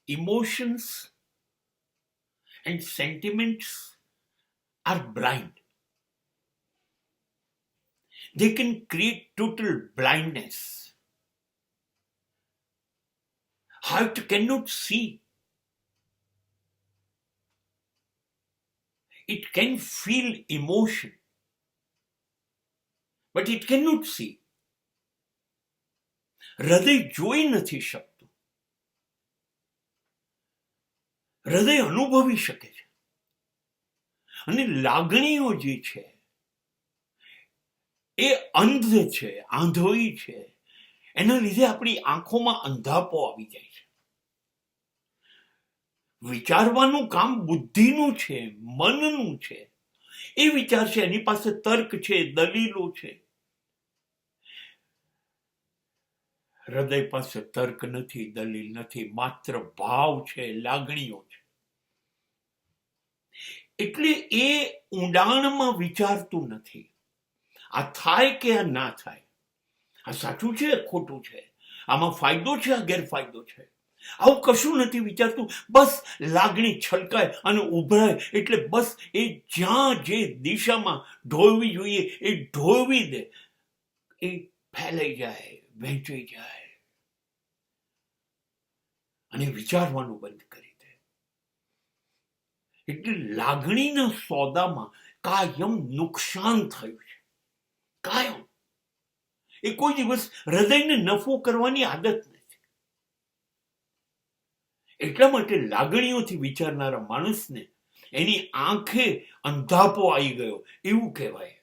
emotions and sentiments are blind. They can create total blindness. Heart cannot see. It can feel emotion, but it cannot see. હૃદય જોઈ નથી શકતું. હૃદય અનુભવી શકે છે. અને લાગણીઓ જે છે એ અંધ છે, આંધળી છે. એના લીધે આપણી આંખોમાં અંધાપો આવી જાય છે. વિચારવાનું કામ બુદ્ધિનું છે, મનનું છે. એ વિચાર છે, એની પાસે તર્ક છે, દલીલો છે. હૃદય પાસે તર્ક નથી, દલીલ નથી, માત્ર ભાવ છે, લાગણીઓ છે. એટલે એ ઊંડાણમાં વિચારતું નથી. આ થાય કે આ ના થાય, આ સાચું છે, ખોટું છે, આમાં ફાયદો છે, આ ગેરફાયદો છે, આવું કશું નથી વિચારતું. બસ લાગણી છલકાય અને ઉભરાય એટલે બસ એ જ્યાં જે દિશામાં ઢોળવી જોઈએ એ ઢોળવી દે. એ ફેલાઈ જાય, વહેંચાઈ જાય અને વિચારવાનું બંધ કરી દે. એટલે લાગણીના સોદામાં કાયમ નુકસાન થયું છે, કાયમ. એ કોઈ દિવસ હૃદયને નફો કરવાની આદત નથી. એટલા માટે લાગણીઓથી વિચારનારા માણસને એની આંખે અંધાપો આવી ગયો એવું કહેવાય.